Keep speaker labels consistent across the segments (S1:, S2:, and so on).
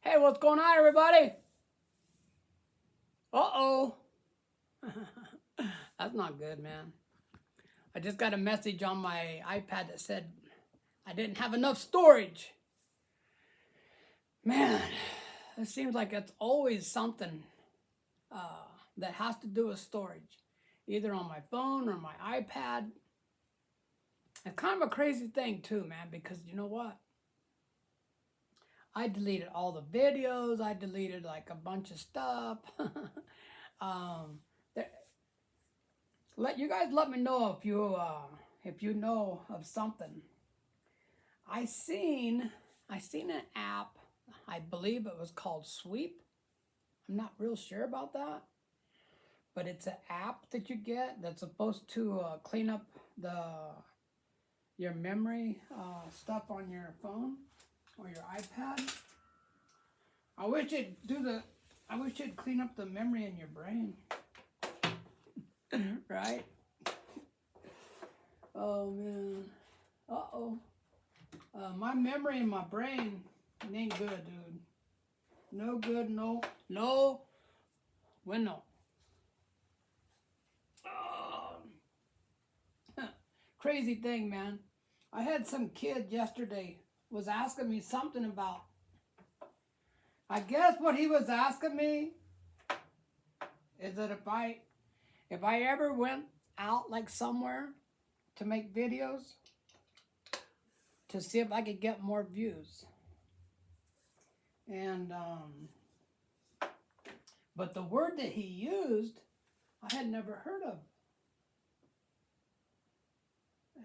S1: Hey, what's going on, everybody? Uh-oh. That's not good, man. I just got a message on my iPad that said I didn't have enough storage. Man, it seems like it's always something that has to do with storage, either on my phone or my iPad. It's kind of a crazy thing, too, man, because you know what? I deleted all the videos. I deleted like a bunch of stuff. um, let you guys let me know if you know of something. I seen an app. I believe it was called Sweep. I'm not real sure about that, but it's an app that you get that's supposed to clean up the your memory stuff on your phone or your iPad. I wish it'd do the. I wish it'd clean up the memory in your brain, right? Oh man. Uh-oh. My memory in my brain ain't good, dude. No good, no, bueno. Crazy thing, man. I had some kid yesterday was asking me something about. I guess what he was asking me is that if I ever went out like somewhere to make videos to see if I could get more views. And but the word that he used, I had never heard of.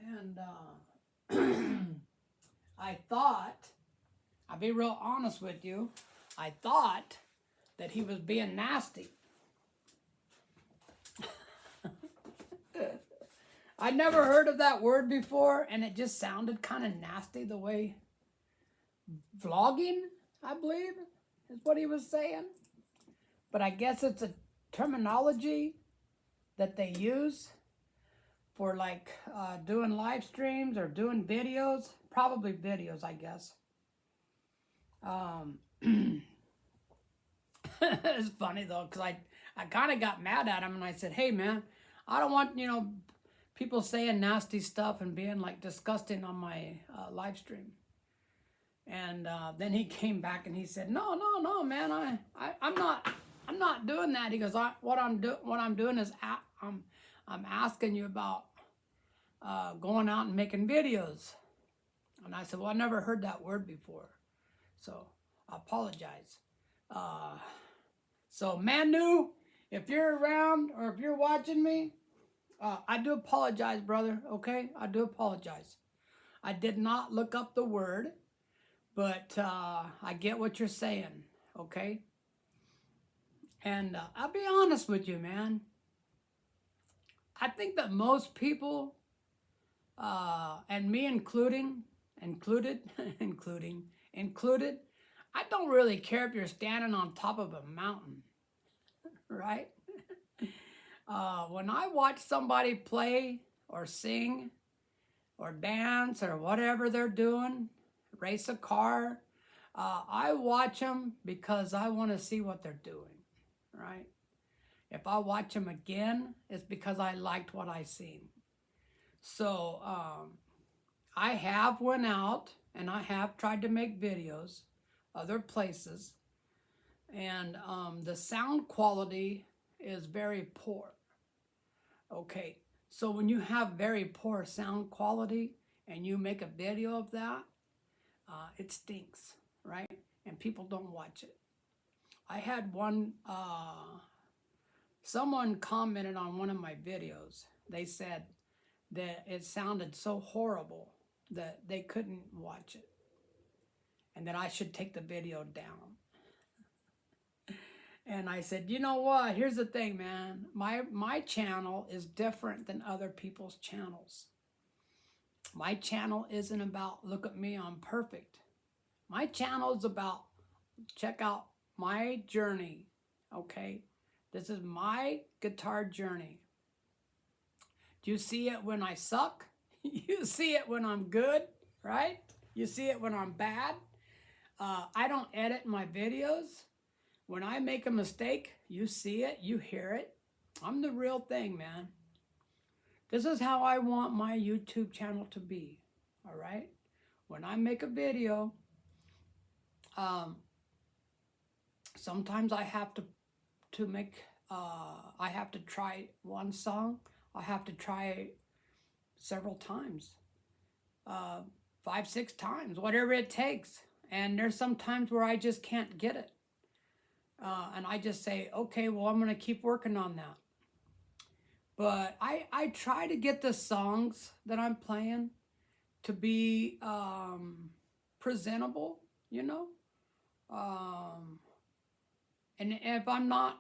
S1: And I thought, I'll be real honest with you, I thought that he was being nasty. I'd never heard of that word before, and it just sounded kind of nasty the way vlogging, I believe, is what he was saying. But I guess it's a terminology that they use for like doing live streams or doing videos, probably videos, I guess. It's funny though, because I kind of got mad at him and I said, hey man, I don't want, people saying nasty stuff and being like disgusting on my live stream. And then he came back and he said, no, man, I'm not doing that. He goes, what I'm doing is I'm asking you about going out and making videos. And I said, well, I never heard that word before, so I apologize. So Manu, if you're around or if you're watching me, I do apologize, brother. Okay, I do apologize. I did not look up the word, but I get what you're saying. Okay, and I'll be honest with you, man. I think that most people, and me included, included, I don't really care if you're standing on top of a mountain, right? When I watch somebody play or sing or dance or whatever they're doing, race a car, I watch them because I want to see what they're doing, right? If I watch them again, it's because I liked what I seen. So I have went out and I have tried to make videos other places, and the sound quality is very poor. Okay, so when you have very poor sound quality and you make a video of that, it stinks, right? And people don't watch it. I had someone commented on one of my videos. They said that it sounded so horrible that they couldn't watch it and that I should take the video down. And I said, you know what? Here's the thing, man. My channel is different than other people's channels. My channel isn't about, look at me, I'm perfect. My channel is about, check out my journey, okay? This is my guitar journey. Do you see it when I suck? You see it when I'm good, right? You see it when I'm bad. I don't edit my videos. When I make a mistake, you see it, you hear it. I'm the real thing, man. This is how I want my YouTube channel to be, all right? When I make a video, um, sometimes I have to make, I have to try one song. I have to try several times, 5, 6 times, whatever it takes. And there's some times where I just can't get it. And I just say, okay, well, I'm going to keep working on that. But I try to get the songs that I'm playing to be presentable, you know. And if I'm not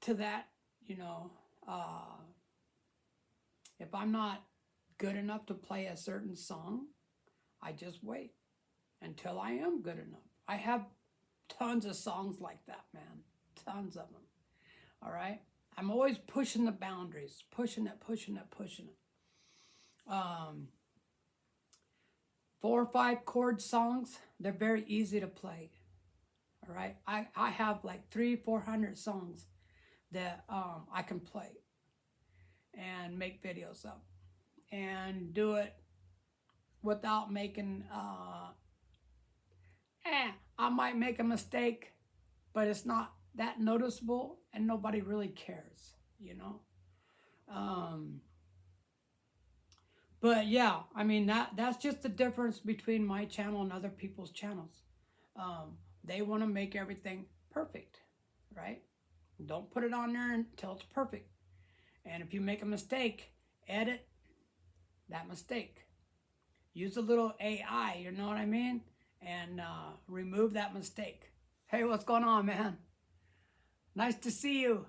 S1: to that, you know, if I'm not good enough to play a certain song, I just wait until I am good enough. I have tons of songs like that, man. Tons of them. All right? I'm always pushing the boundaries, pushing it. 4 or 5 chord songs, they're very easy to play. All right? I have like 300-400 songs that I can play and make videos of and do it without making, I might make a mistake, but it's not that noticeable and nobody really cares, you know. But yeah, I mean, that's just the difference between my channel and other people's channels. They want to make everything perfect, right? Don't put it on there until it's perfect. And if you make a mistake, edit that mistake. Use a little AI, you know what I mean? And remove that mistake. Hey, what's going on, man? Nice to see you.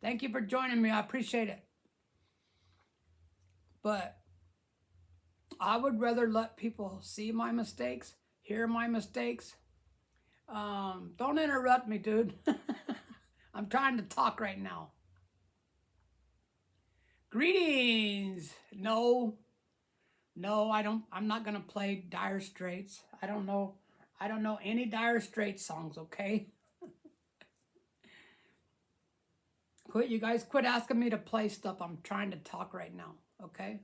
S1: Thank you for joining me. I appreciate it. But I would rather let people see my mistakes, hear my mistakes. Don't interrupt me, dude. I'm trying to talk right now. Greetings. No, I don't. I'm not gonna play Dire Straits. I don't know any Dire Straits songs. Okay. You guys quit asking me to play stuff. I'm trying to talk right now. Okay.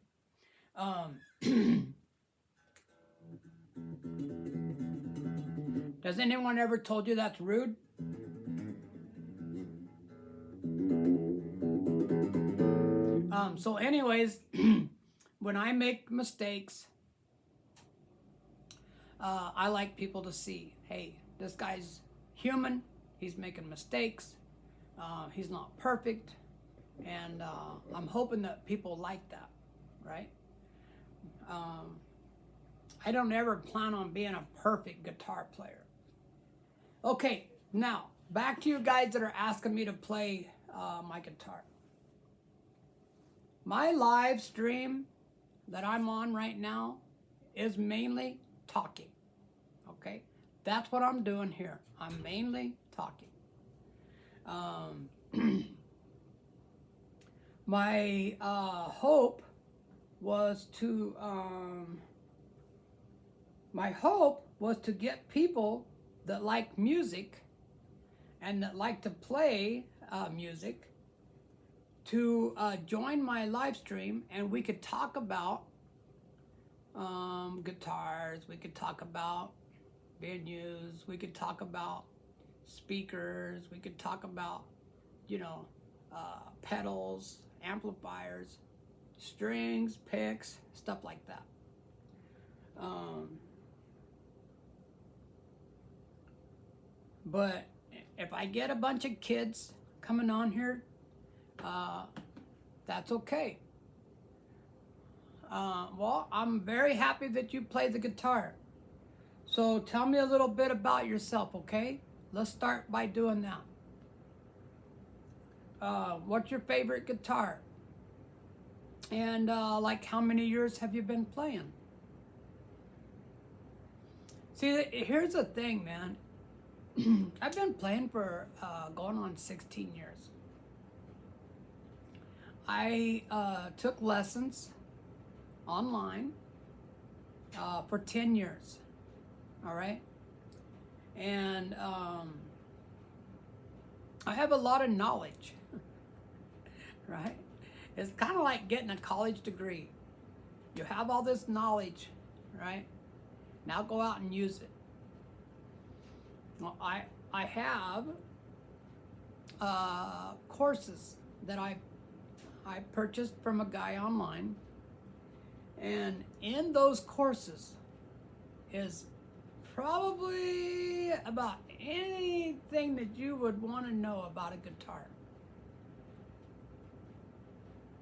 S1: Does anyone ever told you that's rude? So anyways, when I make mistakes, I like people to see, hey, this guy's human. He's making mistakes. He's not perfect. And I'm hoping that people like that, right? I don't ever plan on being a perfect guitar player. Okay, now, back to you guys that are asking me to play my guitar. My live stream that I'm on right now is mainly talking, okay? That's what I'm doing here. I'm mainly talking. My hope was to get people that like music and that like to play music to join my live stream, and we could talk about guitars, we could talk about venues, we could talk about speakers, we could talk about, you know, pedals, amplifiers, strings, picks, stuff like that. But if I get a bunch of kids coming on here, that's okay. Well, I'm very happy that you play the guitar. So tell me a little bit about yourself, okay? Let's start by doing that. What's your favorite guitar? And like, how many years have you been playing? See, here's the thing, man. I've been playing for going on 16 years. I took lessons online for 10 years, all right? And I have a lot of knowledge, right? It's kind of like getting a college degree. You have all this knowledge, right? Now go out and use it. Well, I have courses that I purchased from a guy online, and in those courses is probably about anything that you would want to know about a guitar.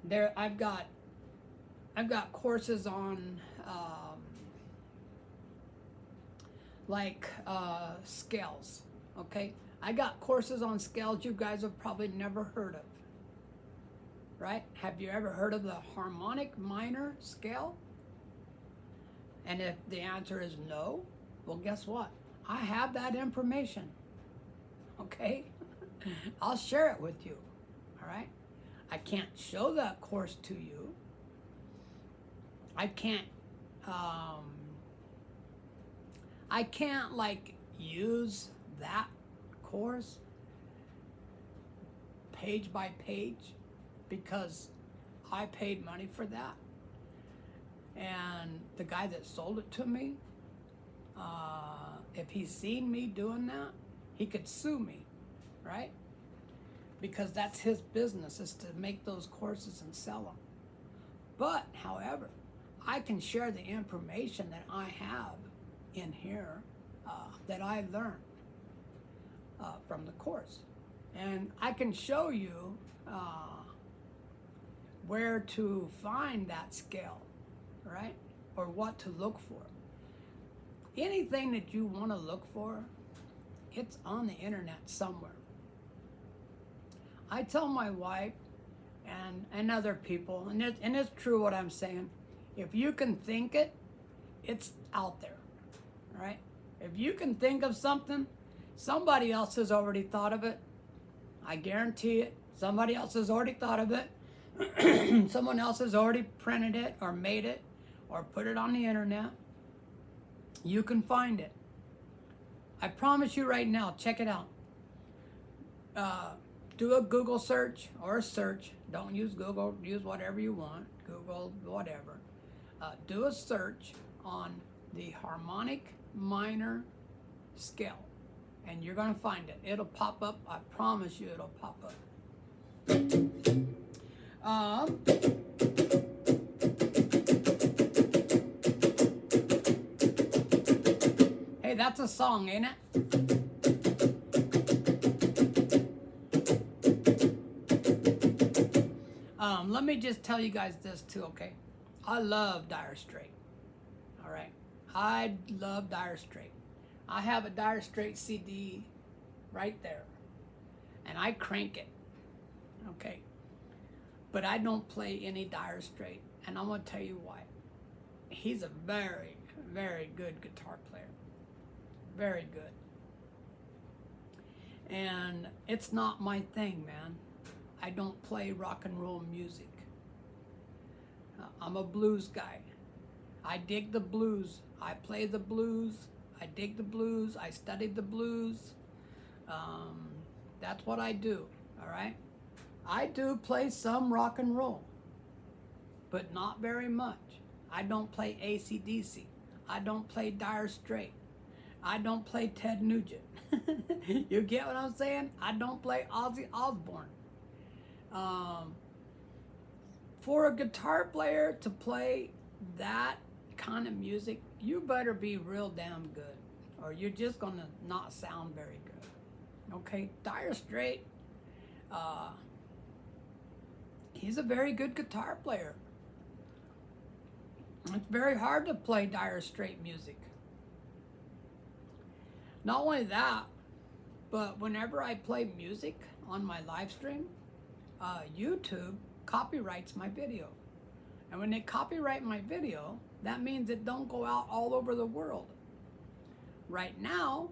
S1: There, I've got courses on scales. Okay, I got courses on scales you guys have probably never heard of. Right? Have you ever heard of the harmonic minor scale? And if the answer is no, well, guess what? I have that information. Okay? I'll share it with you. All right? I can't show that course to you. I can't like use that course page by page because I paid money for that. And the guy that sold it to me, if he's seen me doing that, he could sue me, right? Because that's his business, is to make those courses and sell them. But, however, I can share the information that I have in here that I learned from the course. And I can show you where to find that scale, right? Or what to look for. Anything that you want to look for, it's on the internet somewhere. I tell my wife and other people, and it's true what I'm saying, if you can think it, it's out there, right? If you can think of something, somebody else has already thought of it. I guarantee it. Somebody else has already thought of it. Someone else has already printed it or made it or put it on the internet. You can find it. I promise you right now, check it out. Do a Google search or a search. Don't use Google, use whatever you want. Google, whatever. Do a search on the harmonic minor scale, and you're going to find it. It'll pop up. I promise you it'll pop up. Hey, that's a song, ain't it? Let me just tell you guys this too, okay? I love Dire Straits. All right, I love Dire Straits. I have a Dire Straits CD right there, and I crank it, okay? But I don't play any Dire Straits, and I'm gonna tell you why. He's a very, very good guitar player, very good. And it's not my thing, man. I don't play rock and roll music. I'm a blues guy. I dig the blues. I play the blues. I dig the blues. I studied the blues. That's what I do, all right? I do play some rock and roll, but not very much. I don't play AC/DC. I don't play Dire Straits. I don't play Ted Nugent. You get what I'm saying? I don't play Ozzy Osbourne. For a guitar player to play that kind of music, you better be real damn good, or you're just gonna not sound very good. Okay, Dire Straits, he's a very good guitar player. It's very hard to play Dire Straits music. Not only that, but whenever I play music on my live stream, YouTube copyrights my video. And when they copyright my video, that means it don't go out all over the world. Right now,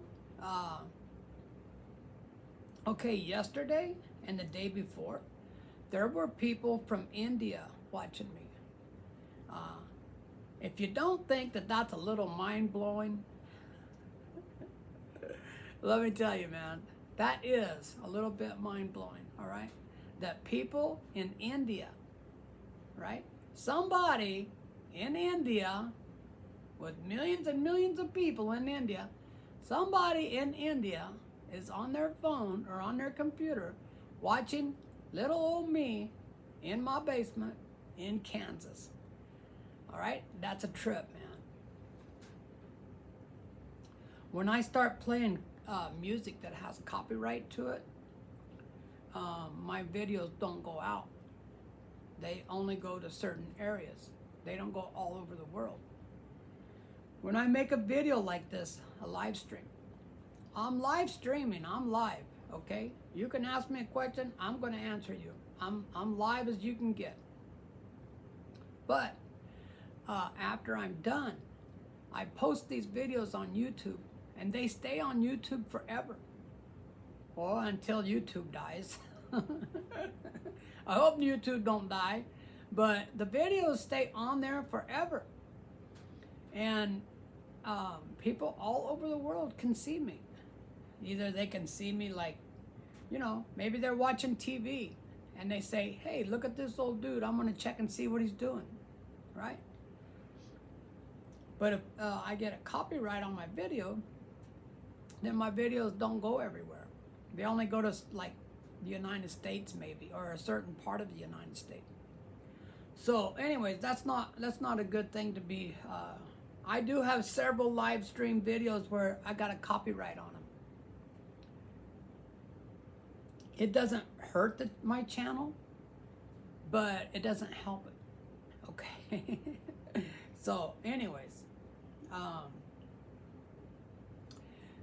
S1: yesterday and the day before, there were people from India watching me. If you don't think that that's a little mind-blowing, Let me tell you, man, that is a little bit mind-blowing, all right? That people in India, right? Somebody in India, with millions and millions of people in India, somebody in India is on their phone or on their computer watching little old me in my basement in Kansas. All right? That's a trip, man. When I start playing music that has copyright to it, my videos don't go out. They only go to certain areas. They don't go all over the world. When I make a video like this, a live stream, I'm live streaming, I'm live, okay? You can ask me a question, I'm gonna answer you. I'm live as you can get. But after I'm done, I post these videos on YouTube, and they stay on YouTube forever. Or until YouTube dies. I hope YouTube don't die, but the videos stay on there forever. And people all over the world can see me. Either they can see me like, you know, maybe they're watching TV and they say, hey, look at this old dude, I'm gonna check and see what he's doing, right? But if I get a copyright on my video, then my videos don't go everywhere. They only go to like the United States maybe, or a certain part of the United States. So anyways, that's not a good thing to be. I do have several live stream videos where I got a copyright on them. It doesn't hurt my channel, but it doesn't help it. Okay. So anyways,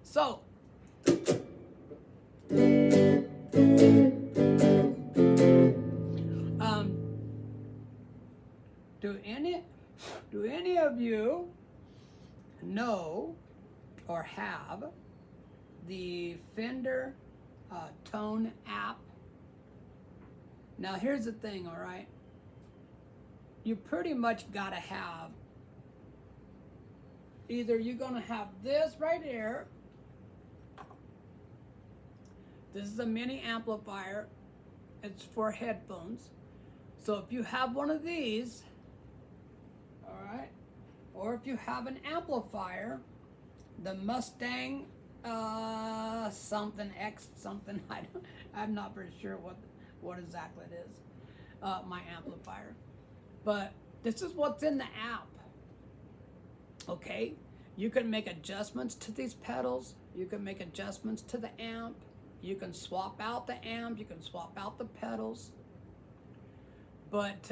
S1: so do any of you know or have the Fender Tone app? Now here's the thing, all right? You pretty much gotta have, either you're gonna have this right here. This is a mini amplifier. It's for headphones. So if you have one of these, all right, or if you have an amplifier, the Mustang something X something, I'm not very sure what exactly it is, my amplifier. But this is what's in the app. Okay, you can make adjustments to these pedals. You can make adjustments to the amp. You can swap out the amp. You can swap out the pedals. But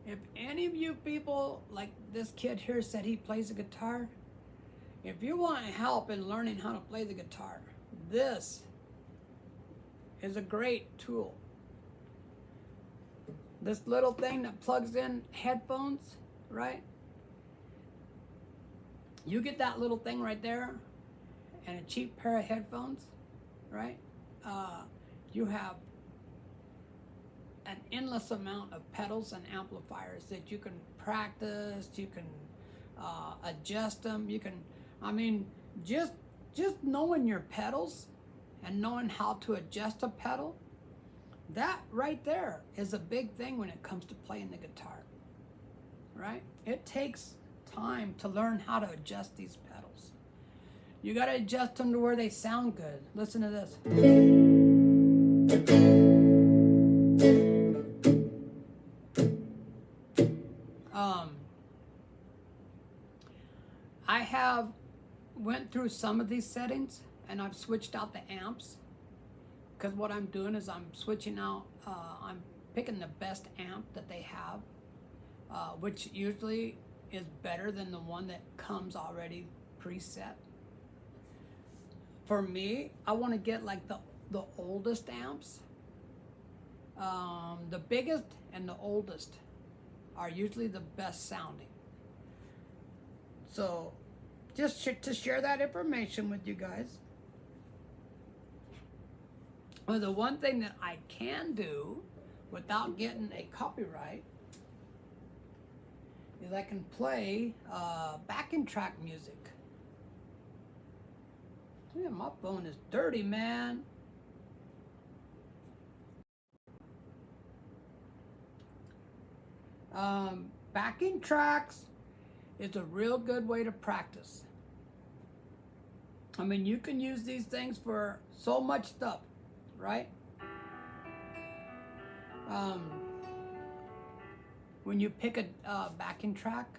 S1: if any of you people, like this kid here said he plays the guitar, if you want help in learning how to play the guitar, this is a great tool. This little thing that plugs in headphones, right? You get that little thing right there and a cheap pair of headphones, right? You have an endless amount of pedals and amplifiers that you can practice, you can adjust them, you can, I mean, just knowing your pedals and knowing how to adjust a pedal, that right there is a big thing when it comes to playing the guitar, right? It takes time to learn how to adjust these pedals. You got to adjust them to where they sound good. Listen to this. I have went through some of these settings and I've switched out the amps, because what I'm doing is I'm switching out, I'm picking the best amp that they have, which usually is better than the one that comes already preset. For me, I want to get like the oldest amps. The biggest and the oldest are usually the best sounding. So just to share that information with you guys. Well, the one thing that I can do without getting a copyright is I can play backing track music. Yeah, Man, my phone is dirty, man. Backing tracks is a real good way to practice. I mean, you can use these things for so much stuff, right? When you pick a backing track,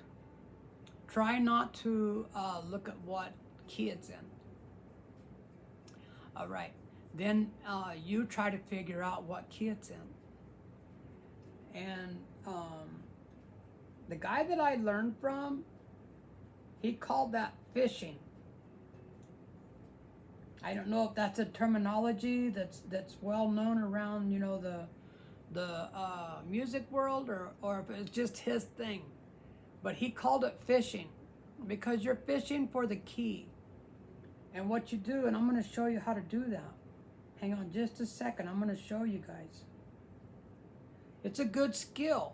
S1: try not to look at what key it's in. All right, then you try to figure out what key it's in. And the guy that I learned from, he called that fishing. I don't know if that's a terminology that's well known around, you know, the music world, or if it's just his thing. But he called it fishing because you're fishing for the key. And what you do, and I'm going to show you how to do that. Hang on just a second. I'm going to show you guys. It's a good skill.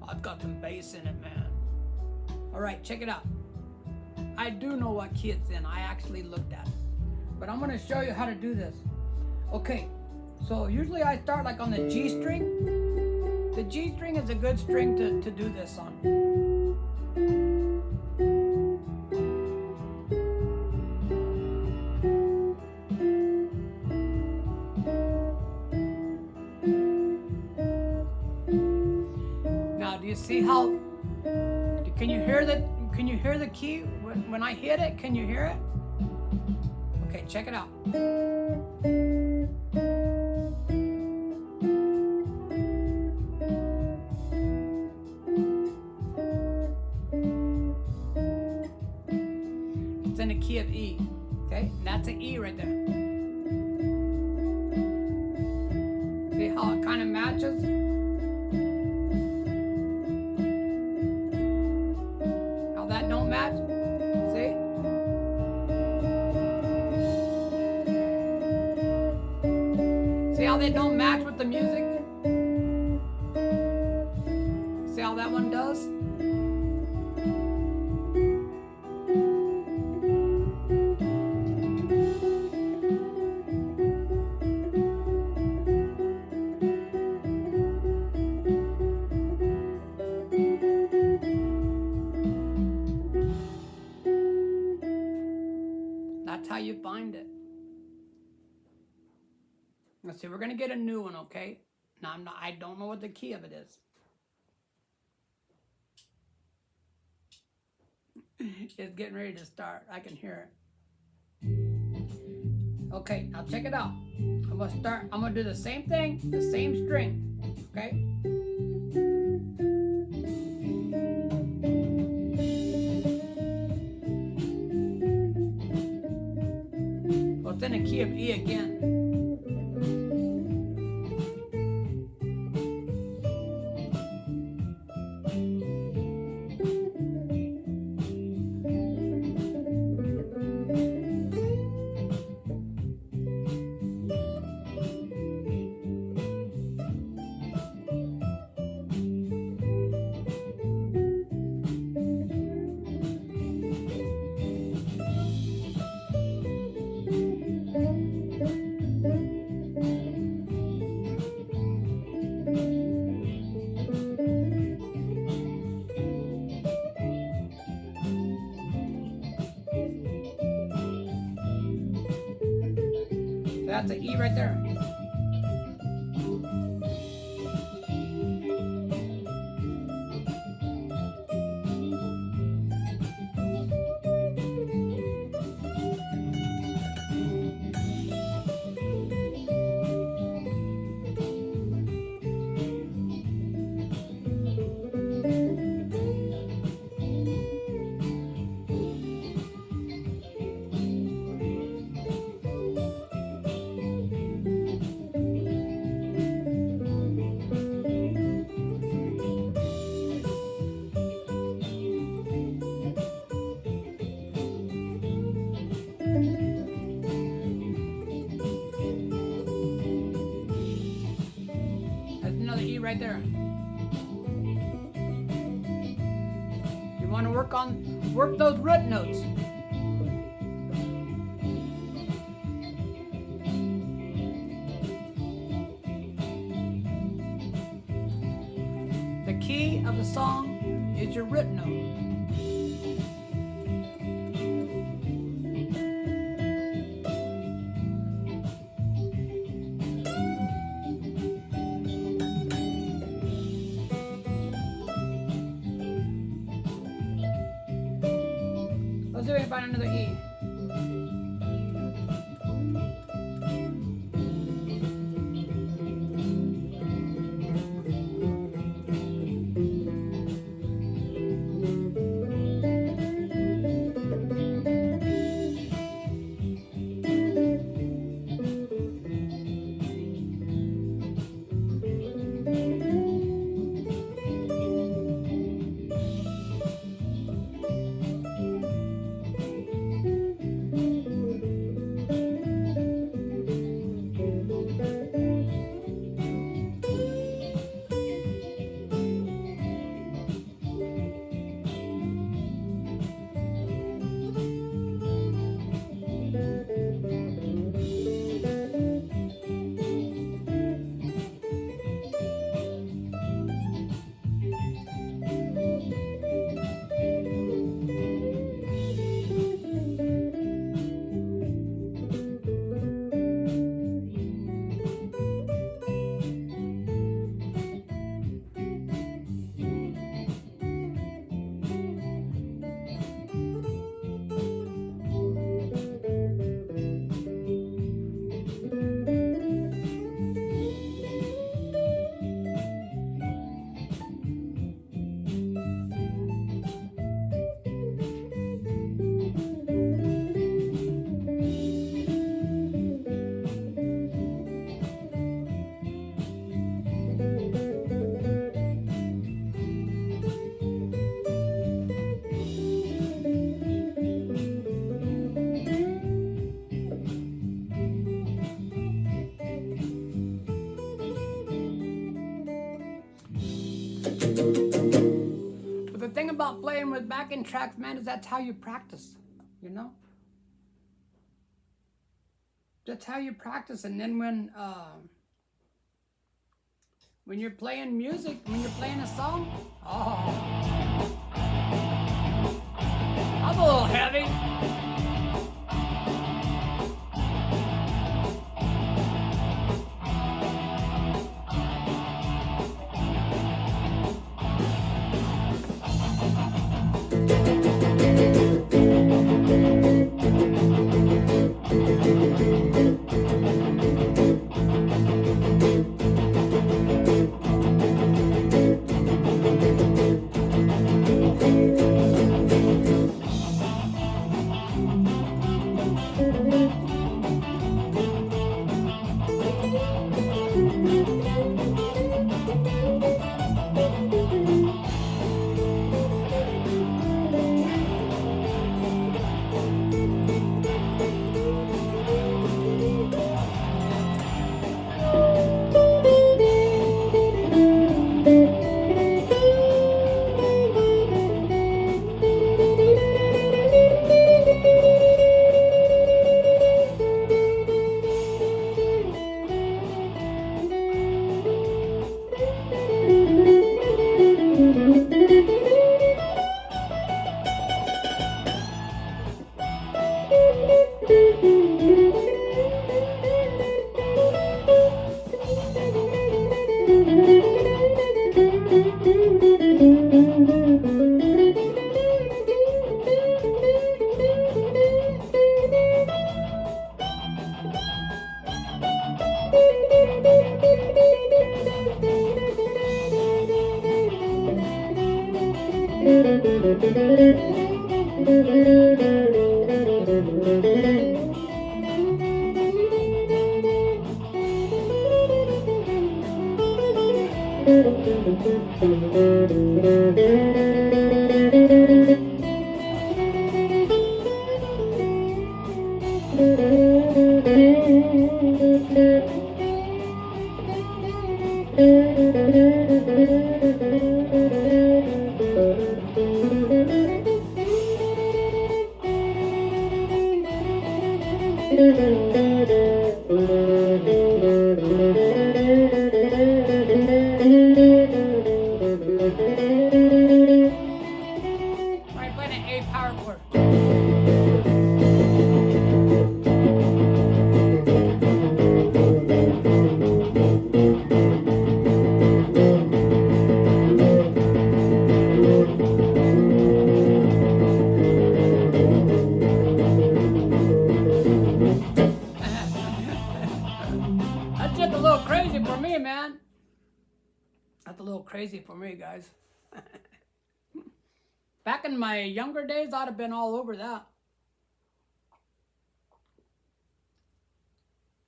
S1: I've got some bass in it, man. All right, check it out. I do know what key it's in. I actually looked at it. But I'm going to show you how to do this. Okay, so usually I start like on the G string. The G string is a good string to do this on. Now, do you see how, can you hear the key when I hit it? Can you hear it? Okay, check it out. It's in the key of E. Okay, and that's an E right there. See how it kind of matches? How that don't match? See? See how they don't match with the music? See how that one does? That's how you find it. Let's see, we're gonna get a new one, okay? Now I don't know what the key of it is. It's getting ready to start. I can hear it. Okay, now check it out. I'm gonna do the same thing, the same string, okay? Well, it's in the key of E again. That's an E right there. Right there. You want to work work those root notes. The key of the song is your root note. Let's see if we can find another E. But the thing about playing with backing tracks, man, is that's how you practice, you know? That's how you practice. And then when you're playing music, when you're playing a song, oh, I'm a little heavy. A power chord. That's just a little crazy for me, man. That's a little crazy for me, guys. Back in my younger days, I'd have been all over that.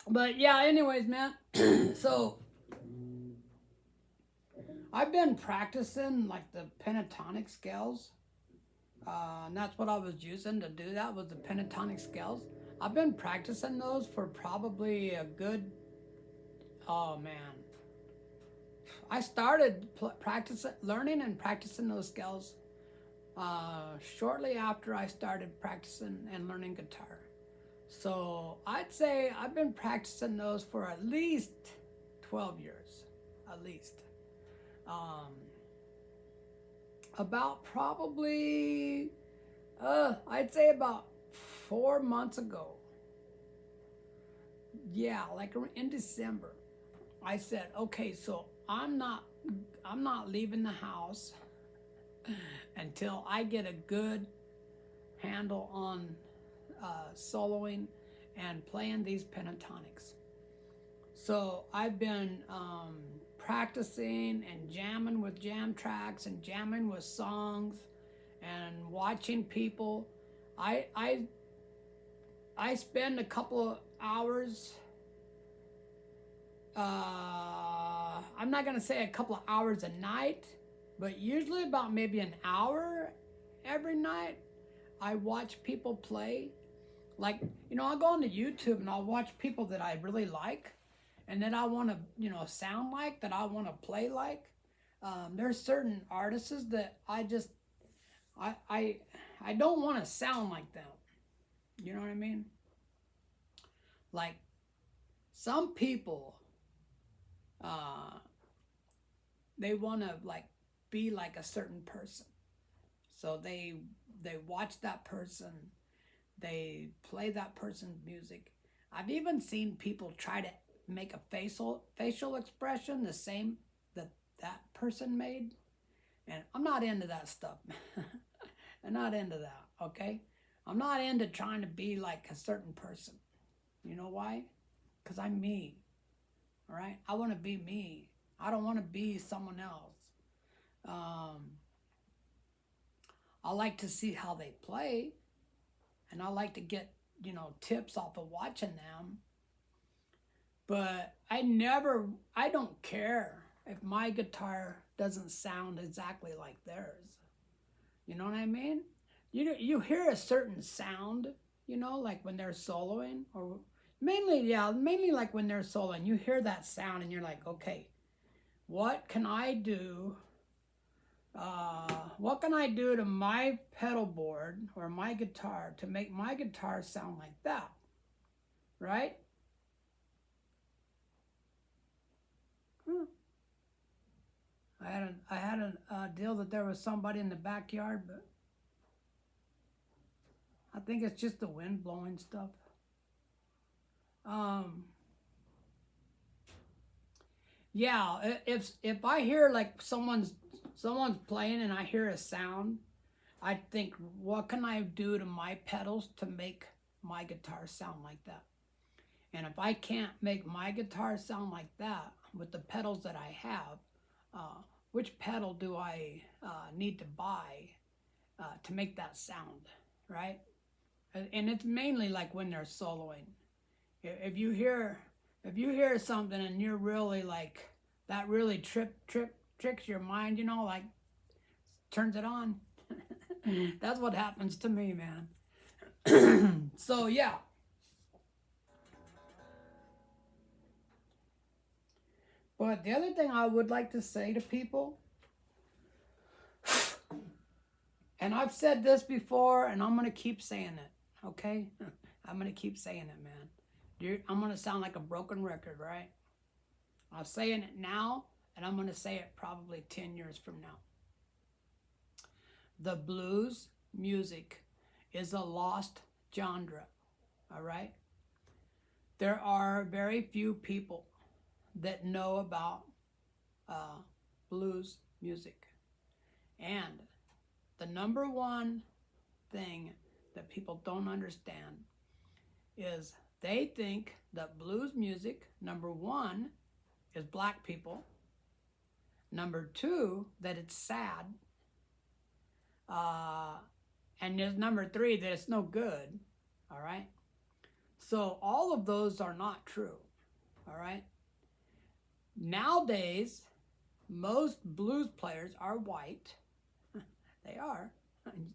S1: But yeah, anyways, man. So I've been practicing like the pentatonic scales. And that's what I was using to do that, was the pentatonic scales. I've been practicing those for probably a good, oh man. I started practicing, learning and practicing those scales shortly after I started practicing and learning guitar. So I'd say I've been practicing those for at least 12 years, at least. About probably, I'd say about 4 months ago. Yeah, like in December, I said, okay, so I'm not leaving the house until I get a good handle on soloing and playing these pentatonics. So I've been practicing and jamming with jam tracks and jamming with songs and watching people. I spend a couple of hours. I'm not gonna say a couple of hours a night, but usually about maybe an hour every night. I watch people play. Like, I'll go onto YouTube and I'll watch people that I really like and that I want to, sound like, that I want to play like. There's certain artists that I don't want to sound like them. You know what I mean? Like, some people, they want to like be like a certain person. So they watch that person, they play that person's music. I've even seen people try to make a facial expression the same that person made. And I'm not into that stuff. I'm not into that, okay? I'm not into trying to be like a certain person. You know why? Because I'm me, all right? I want to be me. I don't want to be someone else. I like to see how they play, and I like to get, tips off of watching them. But I don't care if my guitar doesn't sound exactly like theirs. You know what I mean? You hear a certain sound, like when they're soloing, or mainly like when they're soloing, you hear that sound and you're like, okay, what can I do? What can I do to my pedal board or my guitar to make my guitar sound like that? Right? I had a deal that there was somebody in the backyard, but I think it's just the wind blowing stuff. Yeah, if I hear like someone's playing and I hear a sound, I think, what can I do to my pedals to make my guitar sound like that? And if I can't make my guitar sound like that with the pedals that I have, which pedal do I need to buy to make that sound, right? And it's mainly like when they're soloing. If you hear something and you're really like, that really tricks your mind, like turns it on. That's what happens to me, man. So yeah. But the other thing I would like to say to people, and I've said this before and I'm going to keep saying it, okay? I'm going to keep saying it, man. I'm going to sound like a broken record, right? I'm saying it now, and I'm going to say it probably 10 years from now. The blues music is a lost genre, all right? There are very few people that know about blues music. And the number one thing that people don't understand is they think that blues music, number one, is black people. Number two, that it's sad. And there's number three, that it's no good. All right? So all of those are not true. All right? Nowadays, most blues players are white. They are.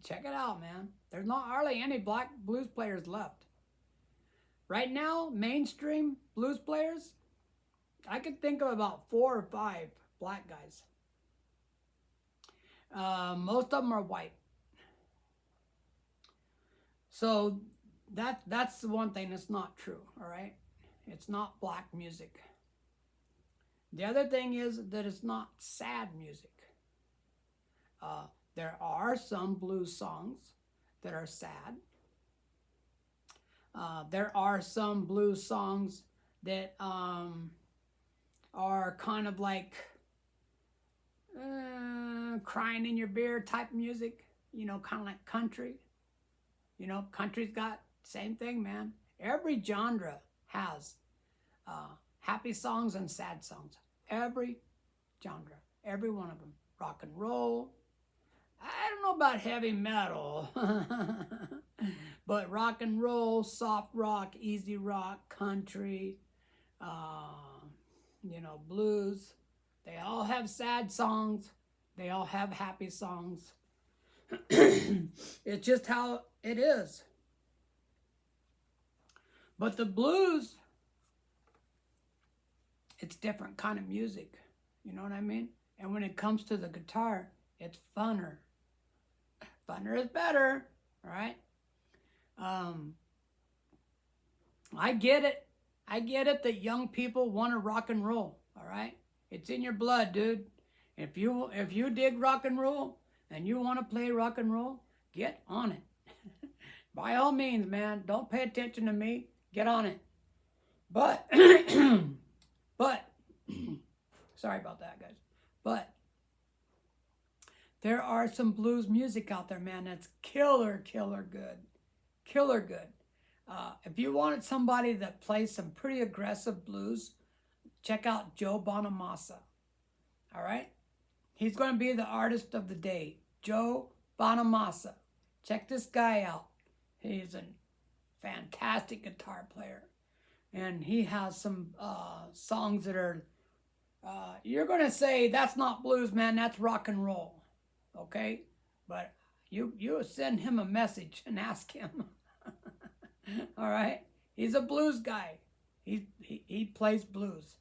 S1: Check it out, man. There's not hardly any black blues players left. Right now, mainstream blues players, I could think of about 4 or 5 black guys. Most of them are white. So that's the one thing that's not true, all right? It's not black music. The other thing is that it's not sad music. There are some blues songs that are sad. There are some blues songs that are kind of like crying in your beer type music, you know, kind of like country. You know, country's got same thing, man. Every genre has happy songs and sad songs. Every genre, every one of them. Rock and roll. I don't know about heavy metal, but rock and roll, soft rock, easy rock, country, you know, blues. They all have sad songs. They all have happy songs. It's just how it is. But the blues, it's different kind of music. You know what I mean? And when it comes to the guitar, it's funner. Funner is better, right? I get it. I get it that young people want to rock and roll, all right? It's in your blood, dude. If you dig rock and roll and you want to play rock and roll, get on it. By all means, man, don't pay attention to me. Get on it. But, sorry about that, guys. But there are some blues music out there, man, that's killer good. Killer good. If you wanted somebody that plays some pretty aggressive blues, check out Joe Bonamassa. All right? He's going to be the artist of the day. Joe Bonamassa. Check this guy out. He's a fantastic guitar player. And he has some songs that are, you're going to say, that's not blues, man, that's rock and roll. Okay? But you send him a message and ask him. All right? He's a blues guy. He plays blues.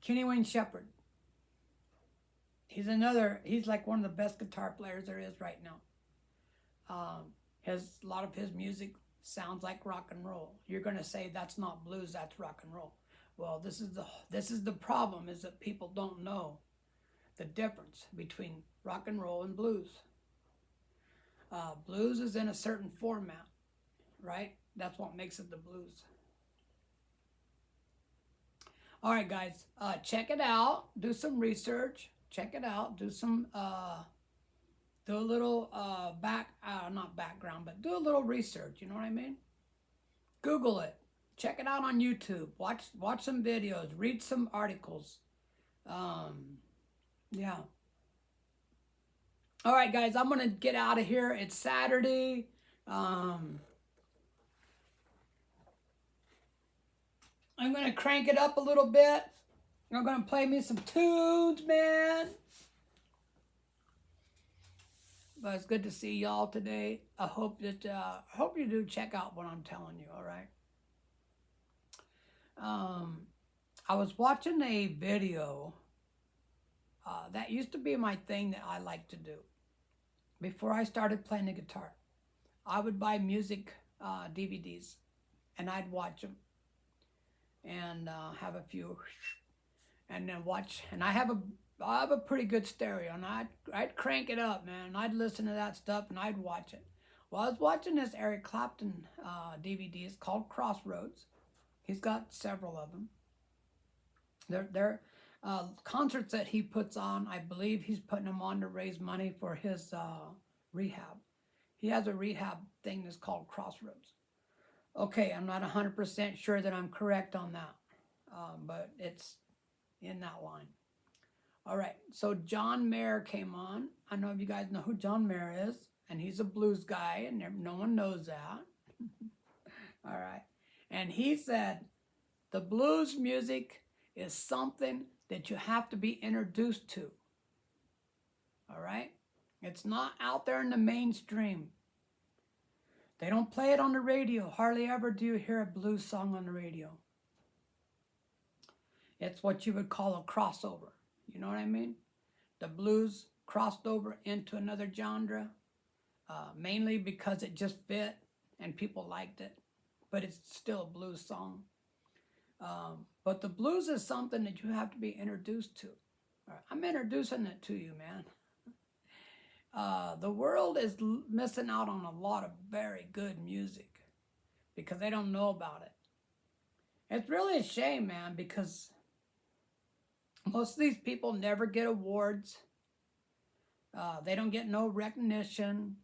S1: Kenny Wayne Shepherd. He's like one of the best guitar players there is right now. A lot of his music sounds like rock and roll. You're going to say that's not blues, that's rock and roll. Well, this is the problem, is that people don't know the difference between rock and roll and blues. Blues is in a certain format, right? That's what makes it the blues. All right, guys, check it out. Do some research. Check it out. Do some, do a little not background, but do a little research. You know what I mean? Google it. Check it out on YouTube. Watch some videos. Read some articles. Yeah. All right, guys, I'm going to get out of here. It's Saturday. I'm going to crank it up a little bit. I'm going to play me some tunes, man. But it's good to see y'all today. I hope you do check out what I'm telling you, all right? I was watching a video. That used to be my thing that I like to do. Before I started playing the guitar, I would buy music DVDs, and I'd watch them, and have a few, and then watch. And I have I have a pretty good stereo, and I'd crank it up, man. And I'd listen to that stuff, and I'd watch it. Well, I was watching this Eric Clapton DVD. It's called Crossroads. He's got several of them. They're concerts that he puts on. I believe he's putting them on to raise money for his rehab. He has a rehab thing that's called Crossroads. Okay, I'm not 100% sure that I'm correct on that, but it's in that line. All right, so John Mayer came on. I know you guys know who John Mayer is, and he's a blues guy, and no one knows that. All right, and he said the blues music is something that you have to be introduced to. All right, it's not out there in the mainstream. They don't play it on the radio. Hardly ever do you hear a blues song on the radio. It's what you would call a crossover. You know what I mean? The blues crossed over into another genre, mainly because it just fit and people liked it. But it's still a blues song. But the blues is something that you have to be introduced to. Right, I'm introducing it to you, man. The world is missing out on a lot of very good music because they don't know about it. It's really a shame, man, because most of these people never get awards. They don't get no recognition.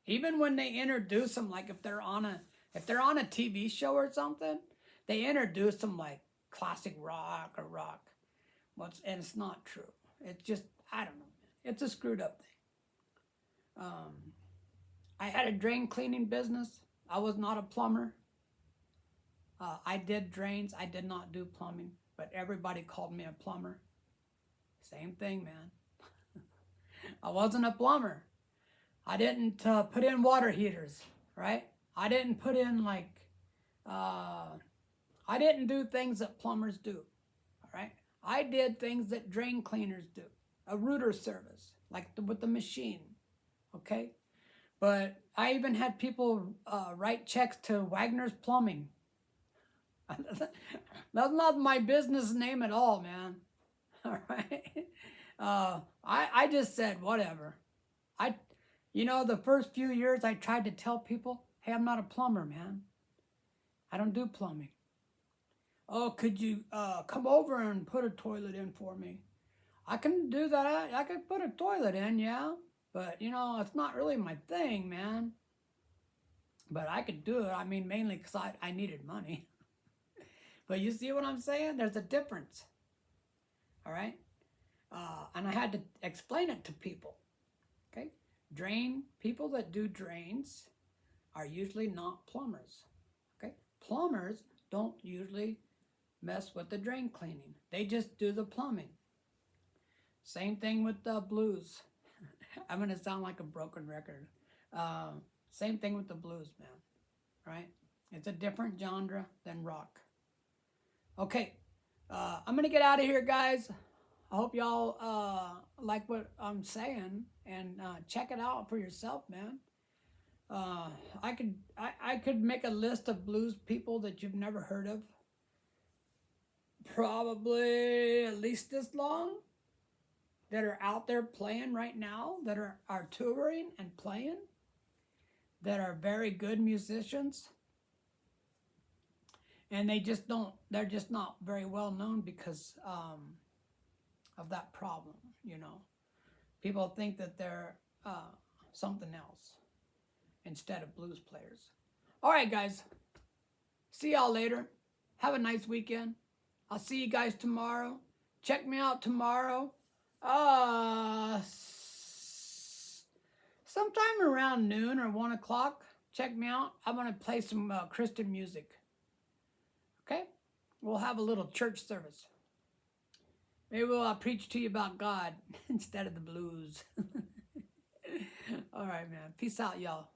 S1: Even when they introduce them, like if they're on a TV show or something, they introduce them like classic rock or rock. And it's not true. It's just, I don't know. It's a screwed up thing. I had a drain cleaning business. I was not a plumber. I did drains. I did not do plumbing, but everybody called me a plumber. Same thing, man. I wasn't a plumber. I didn't put in water heaters, right? I didn't put in I didn't do things that plumbers do, all right? I did things that drain cleaners do, a rooter service, with the machine, okay? But I even had people write checks to Wagner's Plumbing. That's not my business name at all, man. All right. I just said whatever. The first few years I tried to tell people, hey, I'm not a plumber, man. I don't do plumbing. Oh, could you come over and put a toilet in for me? I can do that. I could put a toilet in, yeah. But, it's not really my thing, man. But I could do it. I mean, mainly because I needed money. But you see what I'm saying? There's a difference. All right? And I had to explain it to people. Okay? People that do drains are usually not plumbers. Okay? Plumbers don't usually mess with the drain cleaning. They just do the plumbing. Same thing with the blues. I'm going to sound like a broken record. Same thing with the blues, man. Right? It's a different genre than rock. Okay. I'm going to get out of here, guys. I hope y'all like what I'm saying and check it out for yourself, man. I could make a list of blues people that you've never heard of. Probably at least this long, that are out there playing right now, that are touring and playing, that are very good musicians. And they're just not very well known because of that problem, People think that they're something else instead of blues players. All right, guys. See y'all later. Have a nice weekend. I'll see you guys tomorrow. Check me out tomorrow. Sometime around noon or 1 o'clock. Check me out. I'm going to play some Christian music. Okay? We'll have a little church service. Maybe we'll preach to you about God instead of the blues. All right, man. Peace out, y'all.